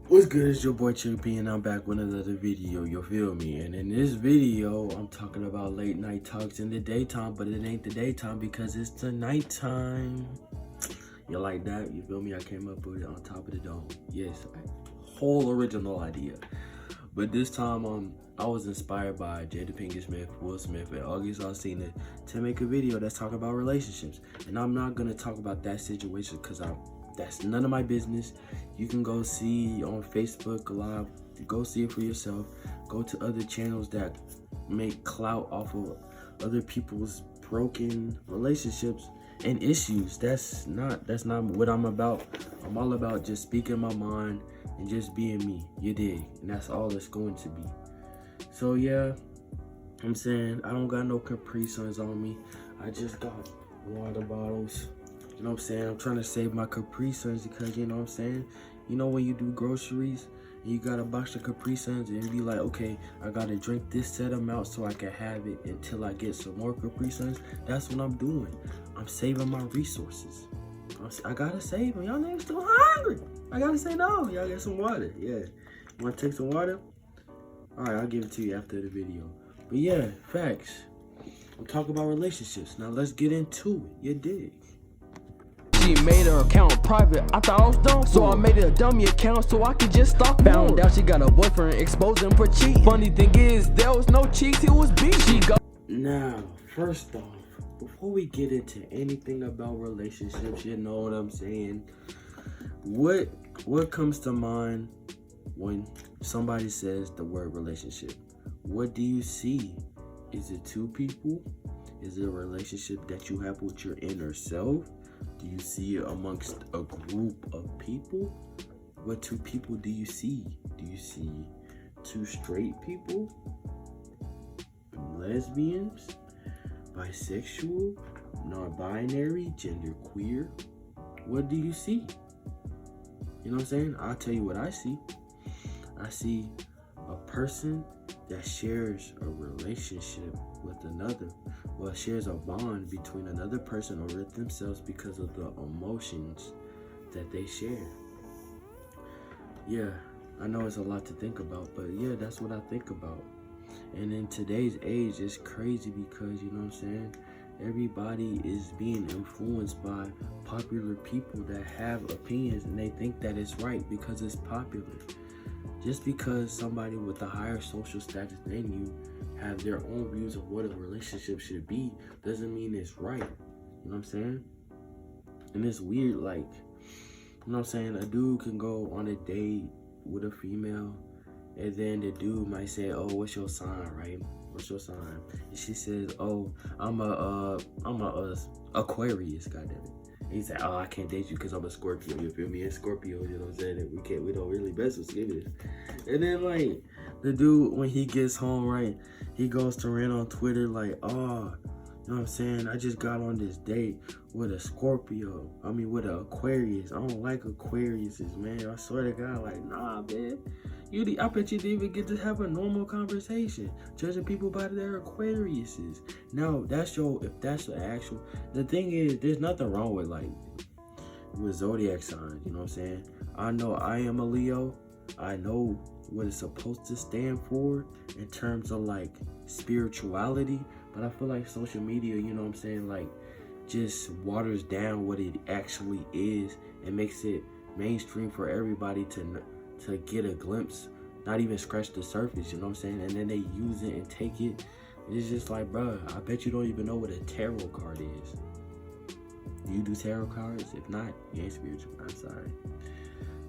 What's good, it's your boy Chippy and I'm back with another video, you feel me? And in this video, I'm talking about late night talks in the daytime, but it ain't the daytime because it's the nighttime. You like that? You feel me? I came up with it on top of the dome. Yes, whole original idea. But this time, I was inspired by Jada Pinkett Smith, Will Smith, and August Alsina to make a video that's talking about relationships. And I'm not gonna talk about that situation because that's none of my business. You can go see on Facebook Live, go see it for yourself. Go to other channels that make clout off of other people's broken relationships and issues. That's not what I'm about. I'm all about just speaking my mind and just being me, you dig? And that's all it's going to be. So yeah, I'm saying I don't got no Capri Suns on me. I just got water bottles. You know what I'm saying? I'm trying to save my Capri Suns because, you know what I'm saying? You know when you do groceries and you got a box of Capri Suns and you be like, okay, I gotta drink this set amount so I can have it until I get some more Capri Suns. That's what I'm doing. I'm saving my resources. I gotta save them. Y'all niggas still hungry. I gotta say no. Y'all get some water. Yeah. You wanna take some water? All right, I'll give it to you after the video. But yeah, facts. I'm talking about relationships. Now let's get into it. You dig? She made her account private, I thought I was dumb, so I made a dummy account so I could just stalk. Found out she got a boyfriend, exposed him for cheating. Funny thing is, there was no cheats, he was beat. She got. Now, first off, before we get into anything about relationships, you know what I'm saying? What comes to mind when somebody says the word relationship? What do you see? Is it two people? Is it a relationship that you have with your inner self? Do you see it amongst a group of people? What two people do you see? Do you see two straight people? Lesbians? Bisexual? Non-binary? Genderqueer? What do you see? You know what I'm saying? I'll tell you what I see. I see a person that shares a relationship with another. Well, shares a bond between another person or with themselves because of the emotions that they share. Yeah, I know it's a lot to think about, but yeah, that's what I think about. And in today's age, it's crazy because, you know what I'm saying, everybody is being influenced by popular people that have opinions and they think that it's right because it's popular. Just because somebody with a higher social status than you have their own views of what a relationship should be doesn't mean it's right. You know what I'm saying? And it's weird, like, you know what I'm saying? A dude can go on a date with a female and then the dude might say, oh, what's your sign, right? What's your sign? And she says, oh, I'm a Aquarius, goddammit. And he's like, oh, I can't date you because I'm a Scorpio, you feel me? And Scorpio, you know what I'm saying? We don't really mess with Scorpios. And then, like, the dude, when he gets home, right, he goes to rant on Twitter like, oh, you know what I'm saying? I just got on this date with a Scorpio. With an Aquarius. I don't like Aquariuses, man. I swear to God, like, nah, man. I bet you didn't even get to have a normal conversation, judging people by their Aquariuses. No, if that's the actual, the thing is, there's nothing wrong with zodiac signs, you know what I'm saying? I know I am a Leo. I know what it's supposed to stand for in terms of like spirituality, but I feel like social media, you know what I'm saying, like just waters down what it actually is and makes it mainstream for everybody to get a glimpse, not even scratch the surface, you know what I'm saying? And then they use it and take it. It's just like, bro, I bet you don't even know what a tarot card is. Do you do tarot cards? If not, you ain't spiritual. I'm sorry.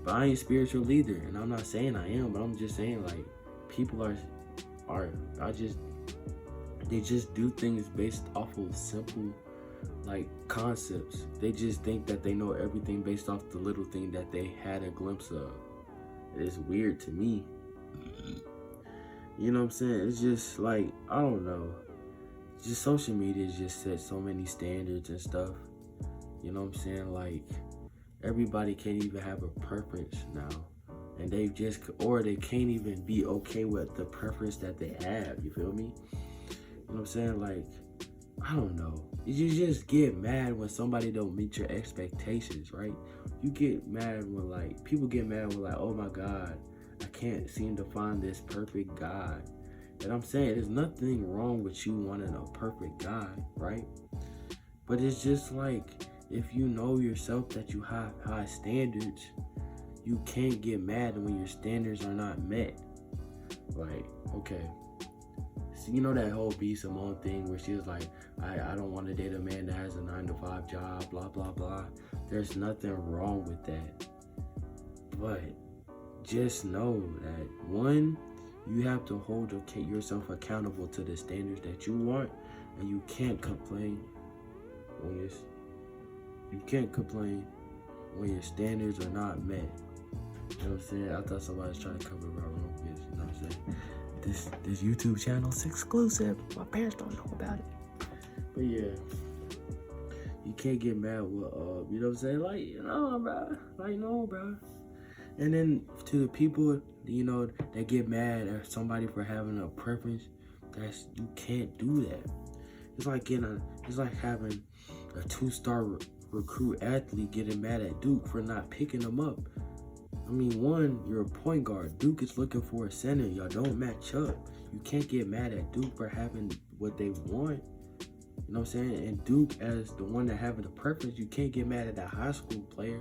But I ain't spiritual either. And I'm not saying I am, but I'm just saying, like, people they just do things based off of simple, like, concepts. They just think that they know everything based off the little thing that they had a glimpse of. It's weird to me. You know what I'm saying? It's just like, I don't know. Just social media just set so many standards and stuff. You know what I'm saying? Like, everybody can't even have a preference now. And they can't even be okay with the preference that they have. You feel me? You know what I'm saying? Like, I don't know. You just get mad when somebody don't meet your expectations, right? You get mad when like, people get mad when like, oh my God, I can't seem to find this perfect guy. And I'm saying there's nothing wrong with you wanting a perfect guy, right? But it's just like, if you know yourself that you have high standards, you can't get mad when your standards are not met. Like, okay. So you know that whole B Simone thing where she was like, I don't want to date a man that has a 9-to-5 job, blah, blah, blah. There's nothing wrong with that. But just know that, one, you have to hold yourself accountable to the standards that you want, and you can't complain when your standards are not met. You know what I'm saying? I thought somebody was trying to cover my room, you know what I'm saying? This YouTube channel is exclusive. My parents don't know about it. But yeah, you can't get mad with you know what I'm saying? Like, bro. And then to the people, you know, that get mad at somebody for having a preference, you can't do that. It's like having a 2-star recruit athlete getting mad at Duke for not picking him up. I mean, one, you're a point guard. Duke is looking for a center. Y'all don't match up. You can't get mad at Duke for having what they want. You know what I'm saying? And Duke, as the one that having the preference, you can't get mad at that high school player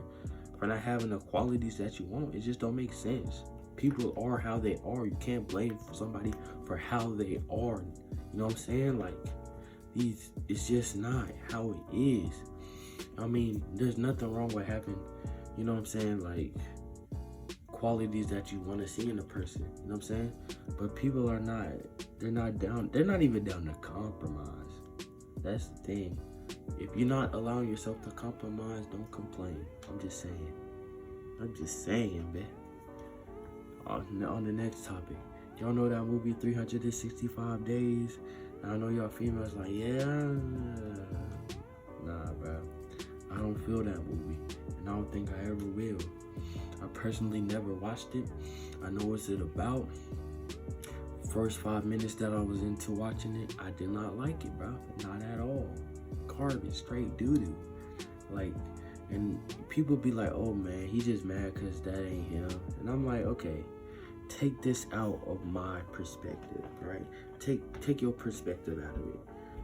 for not having the qualities that you want. It just don't make sense. People are how they are. You can't blame somebody for how they are. You know what I'm saying? Like, it's just not how it is. I mean, there's nothing wrong with having, you know what I'm saying, like, qualities that you want to see in a person. You know what I'm saying? But people are not, they're not even down to compromise. That's the thing. If you're not allowing yourself to compromise, don't complain. I'm just saying, man. On the next topic, y'all know that movie 365 Days? I know y'all females like, yeah, nah, bro. I don't feel that movie, and I don't think I ever will. I personally never watched it. I know what's it about. First 5 minutes that I was into watching it, I did not like it, bro. Not at all. Garbage, straight doo-doo. Like, and people be like, oh man, he just mad because that ain't him. And I'm like, okay, take this out of my perspective, right? Take your perspective out of it.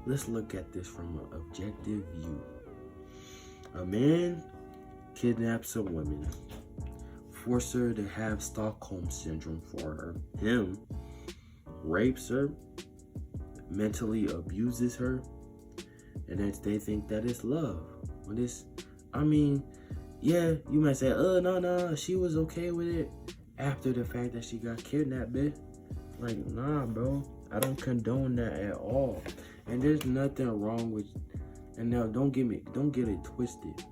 Let's look at this from an objective view. A man kidnaps a woman, forces her to have Stockholm Syndrome for him, rapes her, mentally abuses her, and then they think that it's love. When it's, I mean, yeah, you might say, no, she was okay with it after the fact that she got kidnapped, bitch. Like, nah, bro, I don't condone that at all. And there's nothing wrong with, and now don't get it twisted.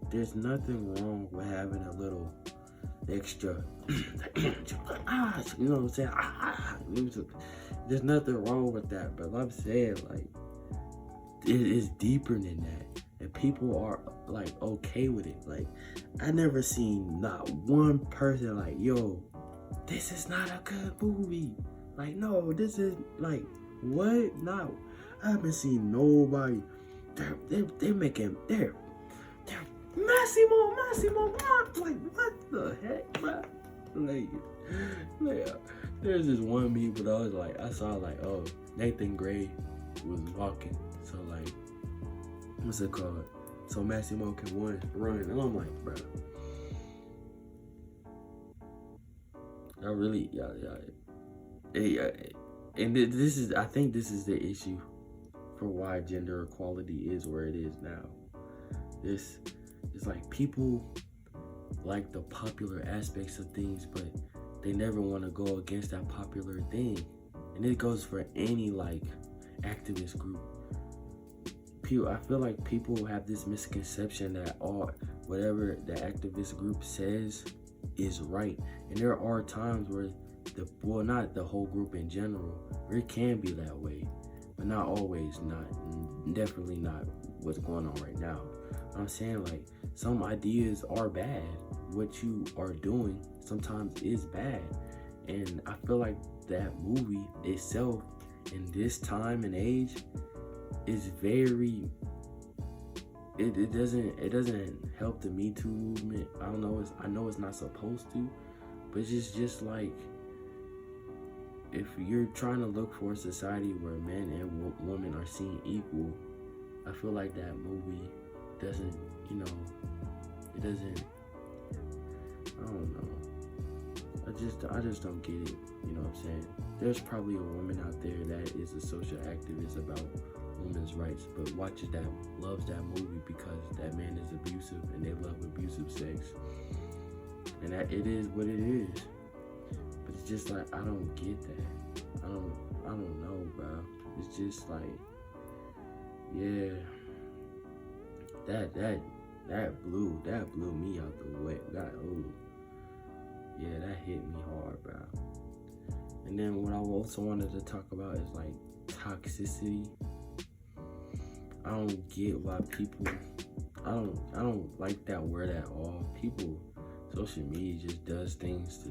There's nothing wrong with having a little extra, you know what I'm saying? There's nothing wrong with that, but I'm saying, like, it is deeper than that, and people are like okay with it. Like, I never seen not one person like, yo, this is not a good movie. Like, no, this is like, what? No, I haven't seen nobody. They're making, they're Massimo, like, what the heck, man? Like, there's this one meme, but I was like, I saw like, oh, Nathan Gray was walking, so like, what's it called? So Massimo can run, and I'm like, bro, I really, yeah. And this is, I think this is the issue for why gender equality is where it is now. This is like, people like the popular aspects of things, but they never want to go against that popular thing. And it goes for any like activist group. I feel like people have this misconception that whatever the activist group says is right. And there are times where not the whole group in general, where it can be that way, but not always, definitely not what's going on right now. I'm saying, like, some ideas are bad. What you are doing sometimes is bad. And I feel like that movie itself, in this time and age, is very, it doesn't help the Me Too movement. I know it's not supposed to, but it's just like, if you're trying to look for a society where men and women are seen equal, I feel like that movie doesn't, it doesn't, I don't know. I just don't get it, you know what I'm saying? There's probably a woman out there that is a social activist about women's rights, but loves that movie because that man is abusive and they love abusive sex. And that it is what it is. But it's just like, I don't get that. I don't know, bro. It's just like, yeah. That blew me out the way. Yeah, that hit me hard, bro. And then what I also wanted to talk about is like toxicity. I don't get why people, I don't like that word at all. Social media just does things to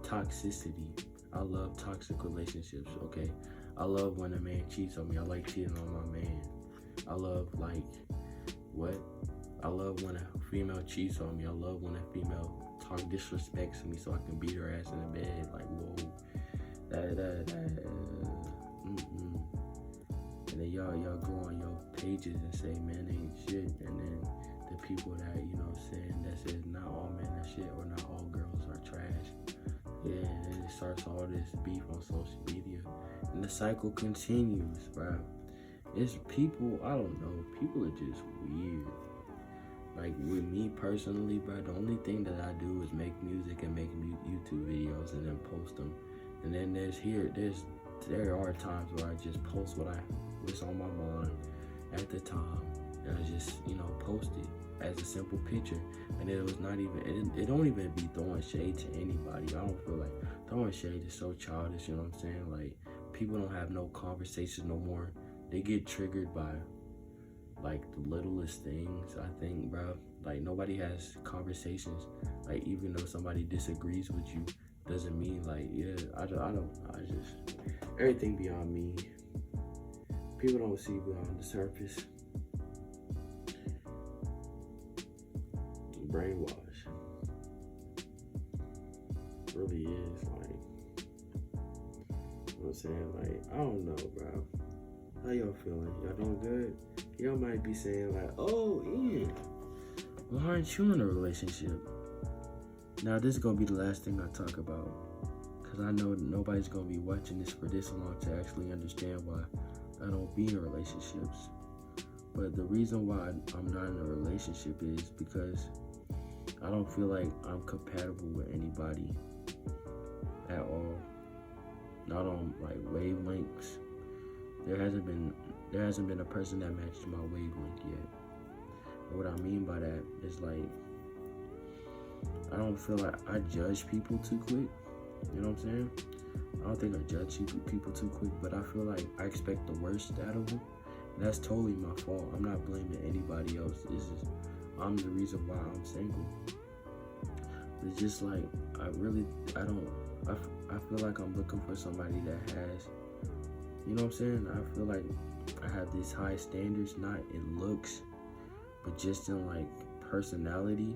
toxicity. I love toxic relationships, okay? I love when a man cheats on me. I like cheating on my man. I love I love when a female cheats on me. I love when a female disrespects me so I can beat her ass in the bed. Like, whoa. And then y'all go on your pages and say men ain't shit, and then the people that, saying that says not all men are shit or not all girls are trash. Yeah, and it starts all this beef on social media. And the cycle continues, bro. It's people, I don't know, people are just weird. Like, with me personally, bro, the only thing that I do is make music and make YouTube videos and then post them. And then there are times where I just post what's on my mind at the time, and I just, post it as a simple picture. And it was not even, it don't even be throwing shade to anybody. I don't feel like throwing shade is so childish, you know what I'm saying? Like, people don't have no conversations no more. They get triggered by like the littlest things, I think, bro. Like, nobody has conversations. Like, even though somebody disagrees with you, doesn't mean like, yeah, I just everything beyond me. People don't see beyond the surface. Brainwash. It really is, like, you know what I'm saying? Like, I don't know, bro. How y'all feeling? Y'all doing good? Y'all might be saying like, oh, Ian, why aren't you in a relationship? Now, this is going to be the last thing I talk about, because I know nobody's going to be watching this for this long to actually understand why I don't be in relationships. But the reason why I'm not in a relationship is because I don't feel like I'm compatible with anybody at all. Not on like wavelengths. There hasn't been a person that matches my wavelength yet. And what I mean by that is, like, I don't feel like I judge people too quick. You know what I'm saying? I don't think I judge people too quick, but I feel like I expect the worst out of them. And that's totally my fault. I'm not blaming anybody else. I'm the reason why I'm single. It's just like, I feel like I'm looking for somebody that has, you know what I'm saying? I feel like I have these high standards, not in looks, but just in like personality.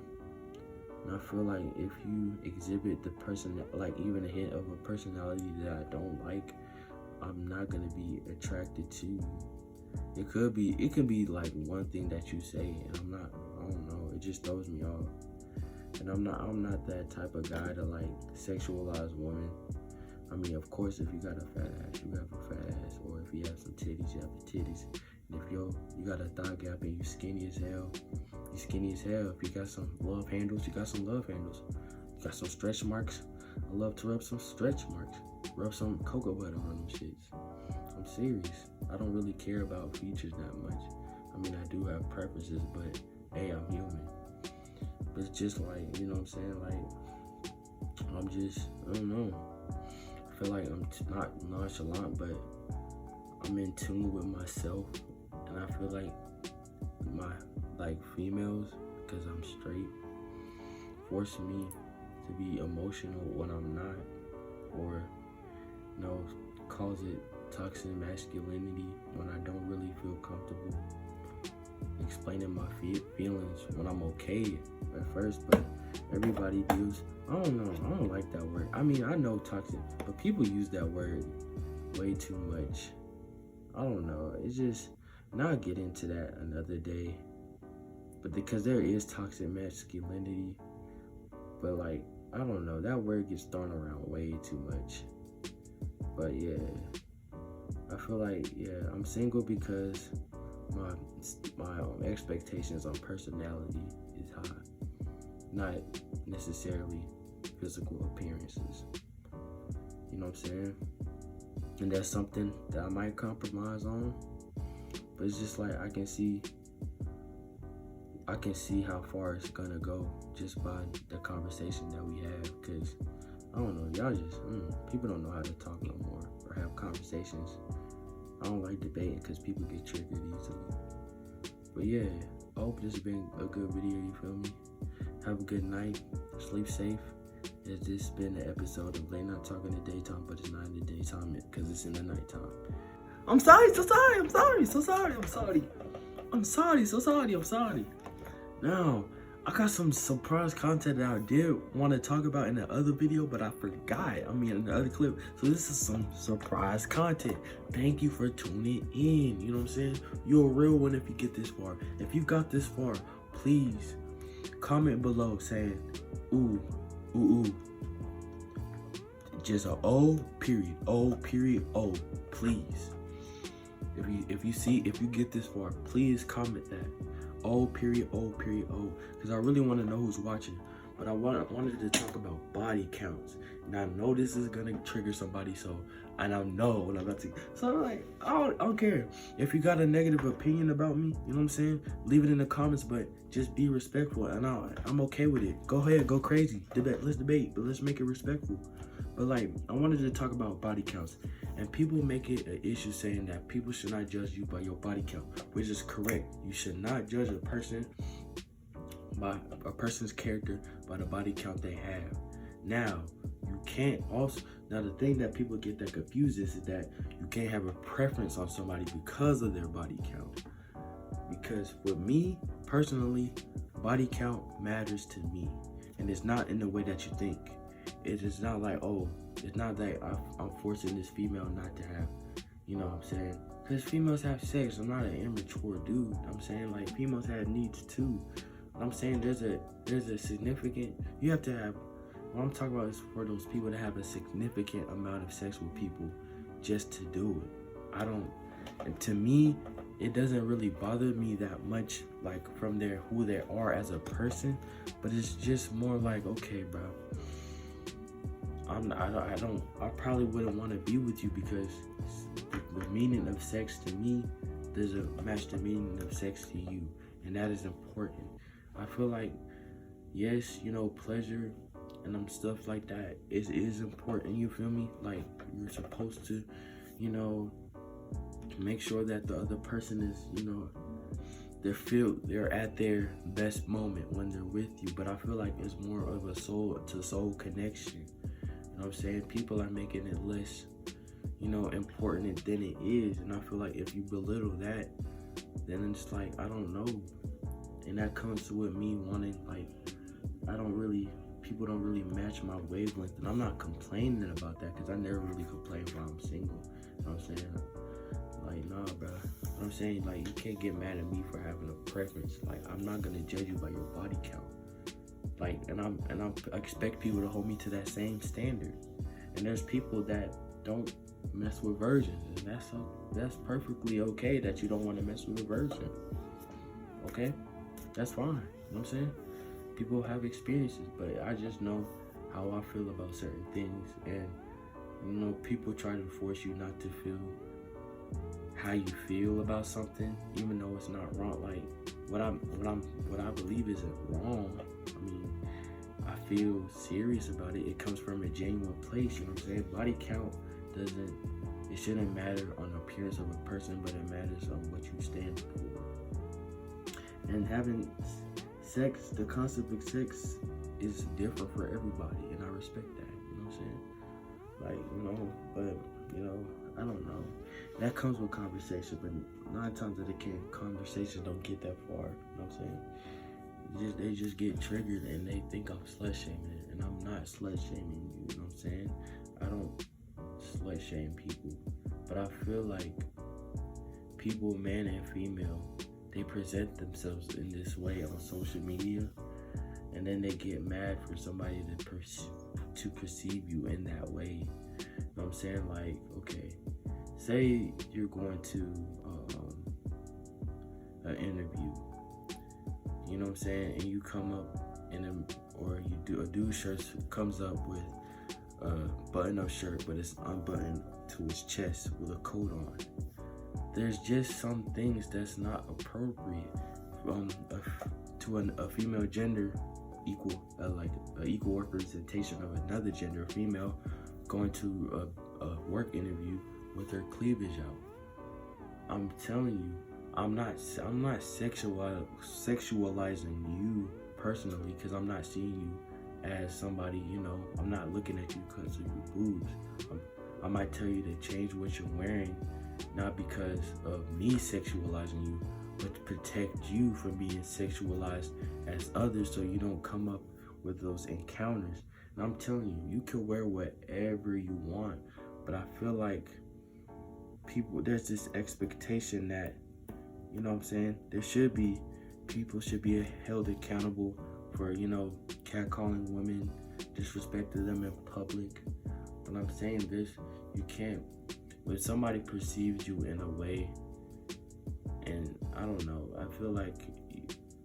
And I feel like if you exhibit the person, like even a hint of a personality that I don't like, I'm not gonna be attracted to you. It could be like one thing that you say, and I don't know, it just throws me off. And I'm not that type of guy to like sexualize women. I mean, of course, if you got a fat ass, you have a fat ass, or if you have some titties, you have the titties. And if you got a thigh gap and you skinny as hell, you skinny as hell. If you got some love handles, you got some love handles. You got some stretch marks, I love to rub some stretch marks. Rub some cocoa butter on them shits. I'm serious. I don't really care about features that much. I mean, I do have preferences, but hey, I'm human. But it's just like, you know what I'm saying? Like, I don't know. I feel like I'm not nonchalant, but I'm in tune with myself. And I feel like females, because I'm straight, force me to be emotional when I'm not, or cause it toxic masculinity when I don't really feel comfortable explaining my feelings when I'm okay at first, but everybody deals. I don't know. I don't like that word. I mean, I know toxic, but people use that word way too much. I don't know. It's just, and I'll get into that another day. But because there is toxic masculinity, but like, I don't know, that word gets thrown around way too much. But yeah, I feel like, yeah, I'm single because my expectations on personality is high, not necessarily physical appearances. You know what I'm saying? And that's something that I might compromise on, but it's just like I can see how far it's gonna go just by the conversation that we have. Cause I don't know, y'all just people don't know how to talk no more or have conversations. I don't like debating because people get triggered easily. But yeah, I hope this has been a good video, you feel me? Have a good night, sleep safe. As this has been the episode of Late Night Talk in the daytime, but it's not in the daytime because it's in the nighttime. I'm sorry. Now, I got some surprise content that I did want to talk about in the other video, but I forgot. I mean, in the other clip. So this is some surprise content. Thank you for tuning in. You know what I'm saying? You're a real one if you get this far. If you got this far, please comment below saying, ooh. Just a O, period, O, please. If you get this far, please comment that. O, period, O, because I really want to know who's watching. But I wanted to talk about body counts. And I know this is gonna trigger somebody, and I know what I'm about to. So I'm like, I don't care. If you got a negative opinion about me, you know what I'm saying? Leave it in the comments, but just be respectful. And I'm okay with it. Go ahead, go crazy. Let's debate, but let's make it respectful. But like, I wanted to talk about body counts. And people make it an issue saying that people should not judge you by your body count, which is correct. You should not judge a person by a person's character by the body count they have. Now, you can't also, now the thing that people get that confused is that you can't have a preference on somebody because of their body count. Because with me, personally, body count matters to me. And it's not in the way that you think. It is not like, oh, it's not that I'm forcing this female not to have, you know what I'm saying? Because females have sex. I'm not an immature dude. I'm saying, like, females have needs too. I'm saying there's a significant, you have to have, what I'm talking about is for those people that have a significant amount of sex with people just to do it. And to me, it doesn't really bother me that much, like from who they are as a person, but it's just more like, okay, bro, I probably wouldn't want to be with you because the meaning of sex to me doesn't match the meaning of sex to you, and that is important. I feel like, yes, you know, pleasure and stuff like that is important, you feel me? Like, you're supposed to, you know, make sure that the other person is, you know, they're at their best moment when they're with you. But I feel like it's more of a soul to soul connection. You know what I'm saying? People are making it less, you know, important than it is. And I feel like if you belittle that, then it's like, I don't know. And that comes with me wanting, like, people don't really match my wavelength. And I'm not complaining about that because I never really complain while I'm single. You know what I'm saying? Like, nah, bro. I'm saying, like, you can't get mad at me for having a preference. Like, I'm not gonna judge you by your body count. Like, I expect people to hold me to that same standard. And there's people that don't mess with virgins, and that's perfectly okay that you don't want to mess with a virgin. Okay, that's fine. You know what I'm saying? People have experiences, but I just know how I feel about certain things, and you know, people try to force you not to feel how you feel about something, even though it's not wrong. Like, what I believe isn't wrong. I mean, I feel serious about it. It comes from a genuine place, you know what I'm saying? Body count it shouldn't matter on the appearance of a person, but it matters on what you stand for. And having sex, the concept of sex is different for everybody, and I respect that, you know what I'm saying? Like, you know, but, you know, I don't know. That comes with conversation, but 9 times out of 10, conversations don't get that far. You know what I'm saying? They just get triggered and they think I'm slut shaming, and I'm not slut shaming you. You know what I'm saying? I don't slut shame people, but I feel like people, man and female, they present themselves in this way on social media, and then they get mad for somebody to perceive you in that way. You know what I'm saying? Like, okay, say you're going to an interview, you know what I'm saying, and you come up or you do a dude shirt comes up with a button-up shirt, but it's unbuttoned to his chest with a coat on. There's just some things that's not appropriate to a female gender, equal equal representation of another gender, female going to a work interview with her cleavage out. I'm telling you, I'm not sexualizing you personally, because I'm not seeing you as somebody, you know, I'm not looking at you because of your boobs. I might tell you to change what you're wearing, not because of me sexualizing you, but to protect you from being sexualized as others, so you don't come up with those encounters. And I'm telling you, you can wear whatever you want, but I feel like there's this expectation that, you know what I'm saying, people should be held accountable for, you know, catcalling women, disrespecting them in public. But I'm saying this, you can't, when somebody perceives you in a way, and I don't know, I feel like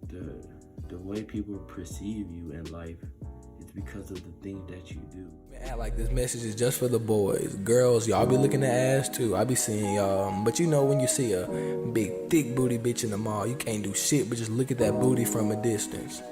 the way people perceive you in life is because of the things that you do. Act like this message is just for the boys. Girls, y'all be looking at ass too. I be seeing y'all, but you know, when you see a big thick booty bitch in the mall, you can't do shit but just look at that booty from a distance.